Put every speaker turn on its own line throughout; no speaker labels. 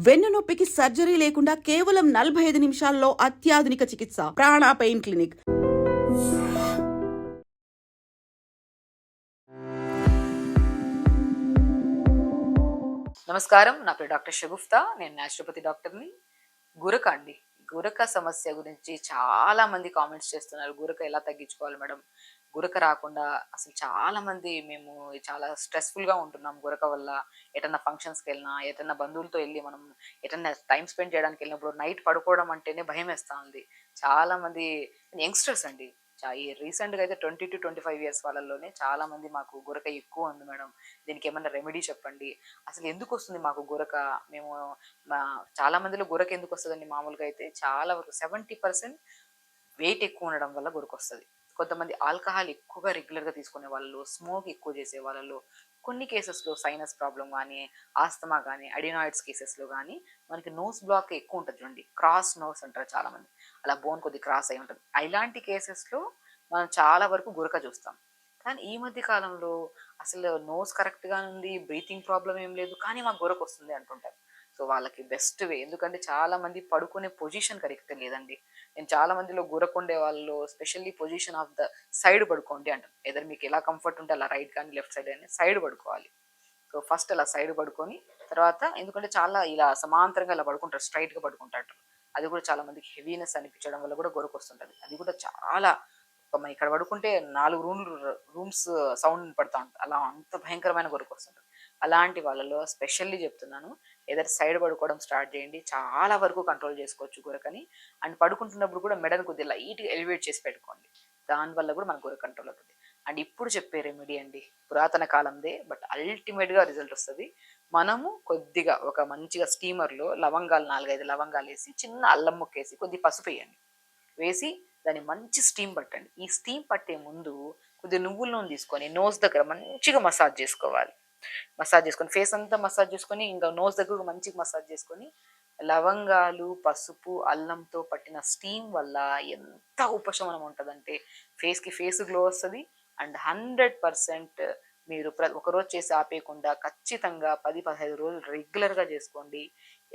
వెన్నునొప్పికి surgery లేకుండా కేవలం 45 నిమిషాల్లో అత్యాధునిక చికిత్స. ప్రాణ పెయిన్ క్లినిక్.
నమస్కారం, నా పేరు డాక్టర్ షగుఫ్తా. నేను న్యాచురోపతి డాక్టర్ని. గురక అండి, గురక సమస్య గురించి చాలా మంది కామెంట్స్ చేస్తున్నారు. గురక ఎలా తగ్గించుకోవాలి మేడం, గురక రాకుండా అసలు చాలా మంది మేము చాలా స్ట్రెస్ఫుల్గా ఉంటున్నాం గురక వల్ల. ఎటన్నా ఫంక్షన్స్కి వెళ్ళినా, ఎటన్నా బంధువులతో వెళ్ళి మనం ఎటన్నా టైం స్పెండ్ చేయడానికి వెళ్ళినప్పుడు నైట్ పడుకోవడం అంటేనే భయం వేస్తూ ఉంది. చాలా మంది యంగ్స్టర్స్ అండి, ఈ రీసెంట్గా అయితే 20 to 25 years వాళ్ళలోనే చాలా మంది మాకు గురక ఎక్కువ ఉంది మేడం, దీనికి ఏమన్నా రెమెడీ చెప్పండి, అసలు ఎందుకు వస్తుంది మాకు గురక, మేము చాలా మందిలో గురక ఎందుకు వస్తుందండి, మామూలుగా అయితే చాలా వరకు 70% వెయిట్ ఎక్కువ ఉండడం వల్ల గురక వస్తుంది. కొంతమంది ఆల్కహాల్ ఎక్కువగా రెగ్యులర్గా తీసుకునే వాళ్ళు, స్మోక్ ఎక్కువ చేసే వాళ్ళలో, కొన్ని కేసెస్లో సైనస్ ప్రాబ్లం కానీ, ఆస్తమా కానీ, అడినాయిడ్స్ కేసెస్లో కానీ మనకి నోస్ బ్లాక్ ఎక్కువ ఉంటుంది చూడండి, క్రాస్ నోస్ అంటారు చాలామంది, అలా బోన్ కొద్ది క్రాస్ అయి ఉంటుంది. ఇలాంటి కేసెస్లో మనం చాలా వరకు గురక చూస్తాం. కానీ ఈ మధ్య కాలంలో అసలు నోస్ కరెక్ట్గా ఉంది, బ్రీతింగ్ ప్రాబ్లం ఏం లేదు, కానీ మాకు గురక వస్తుంది అంటుంటారు. సో వాళ్ళకి బెస్ట్ వే, ఎందుకంటే చాలా మంది పడుకునే పొజిషన్ కరెక్ట్ లేదండి. నేను చాలా మందిలో గురకుండే వాళ్ళు specially position of the side పడుకోండి అంటాను. ఏదైనా మీకు ఎలా కంఫర్ట్ ఉంటే అలా రైట్ కానీ లెఫ్ట్ సైడ్ కానీ సైడ్ పడుకోవాలి. సో ఫస్ట్ అలా సైడ్ పడుకొని తర్వాత, ఎందుకంటే చాలా ఇలా సమాంతరంగా ఇలా పడుకుంటారు, స్ట్రైట్గా పడుకుంటారు. అది కూడా చాలా మందికి హెవీనెస్ అనిపించడం వల్ల కూడా గురక వస్తుంటుంది. అది కూడా చాలా మనం ఇక్కడ పడుకుంటే 4 రూమ్స్ సౌండ్ పడుతూ ఉంటుంది, అలా అంత భయంకరమైన గురక వస్తుంటుంది. అలాంటి వాళ్ళలో స్పెషల్లీ చెప్తున్నాను, ఏదైనా సైడ్ పడుకోవడం స్టార్ట్ చేయండి, చాలా వరకు కంట్రోల్ చేసుకోవచ్చు గురకని. అండ్ పడుకుంటున్నప్పుడు కూడా మెడను కొద్దిగా లైట్గా ఎలివేట్ చేసి పెట్టుకోండి, దానివల్ల కూడా మన గురక కంట్రోల్ అవుతుంది. అండ్ ఇప్పుడు చెప్పే రెమెడీ అండి, పురాతన కాలందే, బట్ అల్టిమేట్గా రిజల్ట్ వస్తుంది. మనము కొద్దిగా ఒక మంచిగా స్టీమర్లో లవంగాలు 4-5 లవంగాలు వేసి, చిన్న అల్లం ముక్కేసి, కొద్ది పసుపు వేయండి, వేసి దాన్ని మంచి స్టీమ్ పట్టండి. ఈ స్టీమ్ పట్టే ముందు కొద్దిగా నువ్వుల నూనె తీసుకొని నోస్ దగ్గర మంచిగా మసాజ్ చేసుకోవాలి. మసాజ్ చేసుకొని ఫేస్ అంతా మసాజ్ చేసుకొని, ఇంకా నోస్ దగ్గర మంచిగా మసాజ్ చేసుకొని, లవంగాలు, పసుపు, అల్లంతో పట్టిన స్టీమ్ వల్ల ఎంత ఉపశమనం ఉంటుందంటే ఫేస్కి ఫేస్ గ్లో వస్తుంది. అండ్ 100% మీరు ఒకరోజు చేసి ఆపేయకుండా ఖచ్చితంగా 10-15 రోజులు రెగ్యులర్గా చేసుకోండి.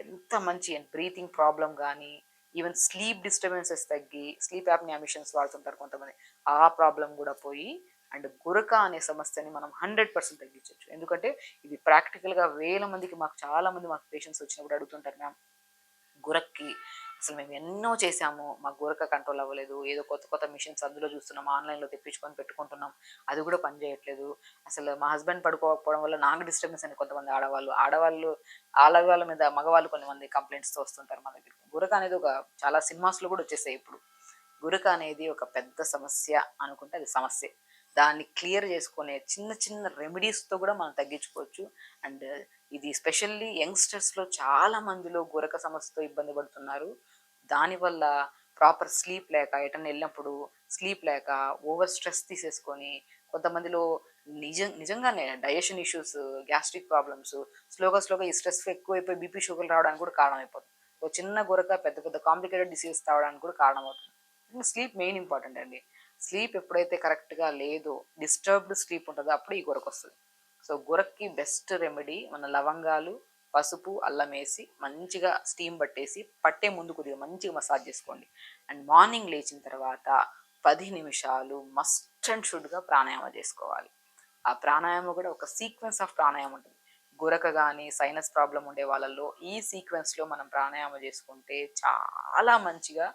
ఎంత మంచి బ్రీతింగ్ ప్రాబ్లం కానీ, ఈవెన్ స్లీప్ డిస్టర్బెన్సెస్ తగ్గి, స్లీప్ యాప్నియా మిషన్స్ వాడుతుంటారు కొంతమంది, ఆ ప్రాబ్లం కూడా పోయి అండ్ గురక అనే సమస్యని మనం 100% తగ్గించవచ్చు. ఎందుకంటే ఇది ప్రాక్టికల్గా వేల మందికి, మాకు పేషెంట్స్ వచ్చినప్పుడు అడుగుతుంటారు, మ్యామ్ గురక్కి అసలు మేము ఎన్నో చేసాము, మాకు గురక కంట్రోల్ అవ్వలేదు, ఏదో కొత్త కొత్త మిషన్స్ అందులో చూస్తున్నాం, ఆన్లైన్లో తెప్పించుకొని పెట్టుకుంటున్నాం, అది కూడా పనిచేయట్లేదు, అసలు మా హస్బెండ్ పడుకోకపోవడం వల్ల నాకు డిస్టర్బెన్స్ అని కొంతమంది ఆడవాళ్ళ మీద మగవాళ్ళు కొంతమంది కంప్లైంట్స్తో వస్తుంటారు మా దగ్గర. గురక అనేది ఒక చాలా సినిమాస్లో కూడా వచ్చేసాయి ఇప్పుడు. గురక అనేది ఒక పెద్ద సమస్య అనుకుంటే అది సమస్య, దాన్ని క్లియర్ చేసుకునే చిన్న చిన్న రెమెడీస్తో కూడా మనం తగ్గించుకోవచ్చు. అండ్ ఇది స్పెషల్లీ యంగ్స్టర్స్లో చాలా మందిలో గురక సమస్యతో ఇబ్బంది పడుతున్నారు. దానివల్ల ప్రాపర్ స్లీప్ లేక, ఎటన్నా వెళ్ళినప్పుడు స్లీప్ లేక, ఓవర్ స్ట్రెస్ తీసేసుకొని, కొంతమందిలో నిజంగానే డైజెషన్ ఇష్యూస్, గ్యాస్ట్రిక్ ప్రాబ్లమ్స్, స్లోగా ఈ స్ట్రెస్ ఎక్కువైపోయి బీపీ షుగర్లు రావడానికి కూడా కారణమైపోతుంది. ఒక చిన్న గురక పెద్ద పెద్ద కాంప్లికేటెడ్ డిసీజ్ రావడానికి కూడా కారణమవుతుంది. స్లీప్ మెయిన్ ఇంపార్టెంట్ అండి. స్లీప్ ఎప్పుడైతే కరెక్ట్గా లేదో, డిస్టర్బ్డ్ స్లీప్ ఉంటుందో అప్పుడు ఈ గురక వస్తుంది. సో గురక్కి బెస్ట్ రెమెడీ మన లవంగాలు, పసుపు, అల్లం వేసి మంచిగా స్టీమ్ పట్టేసి, పట్టే ముందు కొద్దిగా మంచిగా మసాజ్ చేసుకోండి. అండ్ మార్నింగ్ లేచిన తర్వాత 10 నిమిషాలు మస్ట్ అండ్ షుడ్గా ప్రాణాయామం చేసుకోవాలి. ఆ ప్రాణాయామం కూడా ఒక సీక్వెన్స్ ఆఫ్ ప్రాణాయామం ఉంటుంది. గురక కానీ సైనస్ ప్రాబ్లం ఉండే వాళ్ళల్లో ఈ సీక్వెన్స్లో మనం ప్రాణాయామం చేసుకుంటే చాలా మంచిగా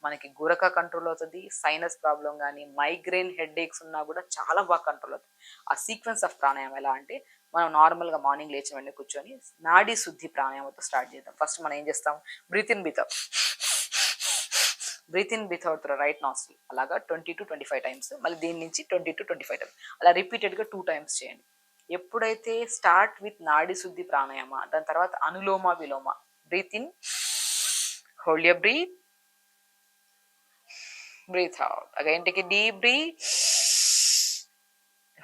మనకి గురక కంట్రోల్ అవుతుంది. సైనస్ ప్రాబ్లం కానీ, మైగ్రేన్ హెడ్ఏక్స్ ఉన్నా కూడా చాలా బాగా కంట్రోల్ అవుతుంది. ఆ సీక్వెన్స్ ఆఫ్ ప్రాణాయామం ఎలా అంటే, మనం నార్మల్గా మార్నింగ్ లేచిన వెంటనే కూర్చొని నాడీ శుద్ధి ప్రాణాయామంతో స్టార్ట్ చేద్దాం. ఫస్ట్ మనం ఏం చేస్తాం, breathe in breathe out through right nostril, అలాగా 20 to 25 టైమ్స్, మళ్ళీ దీని నుంచి 20 to 25 టైమ్స్, అలా రిపీటెడ్గా 2 times చేయండి. ఎప్పుడైతే స్టార్ట్ విత్ నాడీ శుద్ధి ప్రాణాయామ, దాని తర్వాత anulom vilom, breathe in, hold your breath, breathe out. Again, take a deep breath.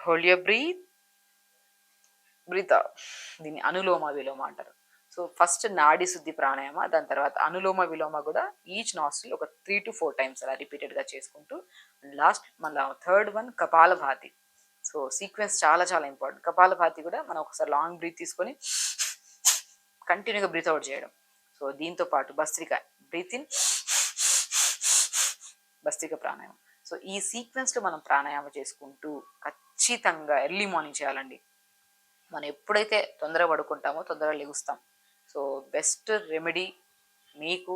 Hold your breath. Breathe out. దీన్ని అనులోమ విలోమ అంటారు. సో ఫస్ట్ నాడీ శుద్ధి ప్రాణాయామ, దాని తర్వాత అనులోమ విలోమ కూడా ఈచ్ నాస్ట్రిల్ ఒక 3 to 4 times అలా రిపీటెడ్గా చేసుకుంటూ, లాస్ట్ మళ్ళీ third one kapalbhati. So sequence చాలా చాలా ఇంపార్టెంట్. కపాలభాతి కూడా మనం ఒకసారి లాంగ్ బ్రీత్ తీసుకొని కంటిన్యూగా బ్రీత్ అవుట్ చేయడం. సో దీంతో పాటు భస్త్రిక, బ్రీత్ ఇన్, భస్త్రిక ప్రాణాయామం. సో ఈ సీక్వెన్స్లో మనం ప్రాణాయామం చేసుకుంటూ ఖచ్చితంగా ఎర్లీ మార్నింగ్ చేయాలండి. మనం ఎప్పుడైతే తొందరగా పడుకుంటామో తొందరగా లెగుస్తాం. సో బెస్ట్ రెమెడీ మీకు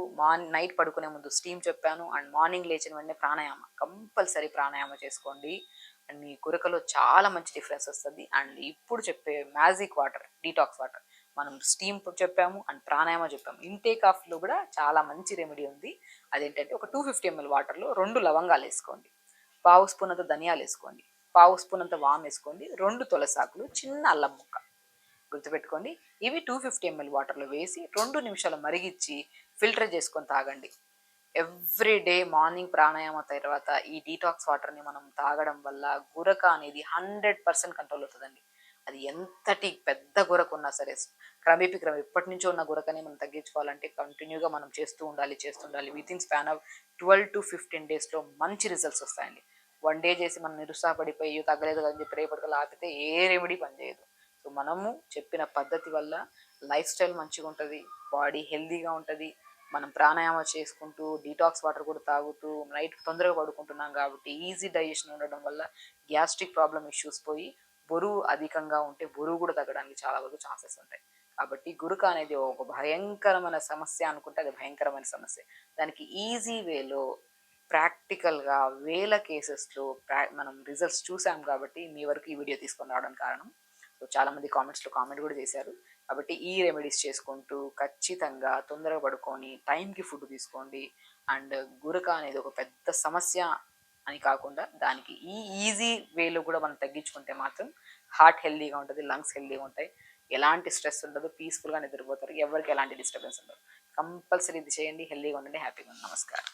నైట్ పడుకునే ముందు స్టీమ్ చెప్పాను, అండ్ మార్నింగ్ లేచిన వెంటనే ప్రాణాయామ, కంపల్సరీ ప్రాణాయామ చేసుకోండి. అండ్ మీ గురకలో చాలా మంచి డిఫరెన్స్ వస్తుంది. అండ్ ఇప్పుడు చెప్పే మ్యాజిక్ వాటర్, డీటాక్స్ వాటర్, మనం స్టీమ్ చెప్పాము అండ్ ప్రాణాయామ చెప్పాము. ఇంటేక్ ఆఫ్లో కూడా చాలా మంచి రెమెడీ ఉంది. అదేంటంటే ఒక 250 ml వాటర్లో 2 లవంగాలు వేసుకోండి, పావు స్పూన్ అంత ధనియాలు వేసుకోండి, పావు స్పూన్ అంత వామ్ వేసుకోండి, 2 తులసాకులు, చిన్న అల్లం ముక్క. గుర్తుపెట్టుకోండి, ఇవి 250 ml వాటర్లో వేసి 2 నిమిషాలు మరిగించి ఫిల్టర్ చేసుకొని తాగండి. ఎవ్రీ డే మార్నింగ్ ప్రాణాయామ తర్వాత ఈ డీటాక్స్ వాటర్ని మనం తాగడం వల్ల గురక అనేది 100% కంట్రోల్ అవుతుందండి. అది ఎంతటి పెద్ద గురక ఉన్నా సరే, క్రమేపీ ఎప్పటి నుంచో ఉన్న గురకని మనం తగ్గించుకోవాలంటే కంటిన్యూగా మనం చేస్తుండాలి. Within span of 12 to 15 డేస్లో మంచి రిజల్ట్స్ వస్తాయండి. 1 డే చేసి మనం నిరుత్సాహపడిపోయి తగ్గలేదు అని చెప్పి రేపటికల్లా ఆపితే ఏ రెమెడీ పనిచేయదు. సో మనము చెప్పిన పద్ధతి వల్ల లైఫ్ స్టైల్ మంచిగా ఉంటుంది, బాడీ హెల్దీగా ఉంటుంది. మనం ప్రాణాయామం చేసుకుంటూ డీటాక్స్ వాటర్ కూడా తాగుతూ నైట్ తొందరగా పడుకుంటున్నాం కాబట్టి ఈజీ డైజెషన్ ఉండడం వల్ల గ్యాస్ట్రిక్ ప్రాబ్లమ్ ఇష్యూస్ పోయి బరువు అధికంగా ఉంటే బరువు కూడా తగ్గడానికి చాలా వరకు ఛాన్సెస్ ఉంటాయి. కాబట్టి గురుక అనేది ఒక భయంకరమైన సమస్య అనుకుంటే అది భయంకరమైన సమస్య. దానికి ఈజీ వేలో ప్రాక్టికల్గా వేల కేసెస్లో మనం రిజల్ట్స్ చూసాం కాబట్టి మీ వరకు ఈ వీడియో తీసుకొని రావడానికి కారణం. సో చాలామంది కామెంట్స్లో కామెంట్ కూడా చేశారు. కాబట్టి ఈ రెమెడీస్ చేసుకుంటూ ఖచ్చితంగా తొందరగా పడుకొని టైంకి ఫుడ్ తీసుకోండి. అండ్ గురక అనేది ఒక పెద్ద సమస్య అని కాకుండా దానికి ఈ ఈజీ వేలో కూడా మనం తగ్గించుకుంటే మాత్రం హార్ట్ హెల్దీగా ఉంటుంది, లంగ్స్ హెల్దీగా ఉంటాయి, ఎలాంటి స్ట్రెస్ ఉండదు, పీస్ఫుల్గా నిద్రపోతారు, ఎవరికి ఎలాంటి డిస్టర్బెన్స్ ఉండదు. కంపల్సరీ ఇది చేయండి, హెల్దీగా ఉండండి, హ్యాపీగా ఉండండి. నమస్కారం.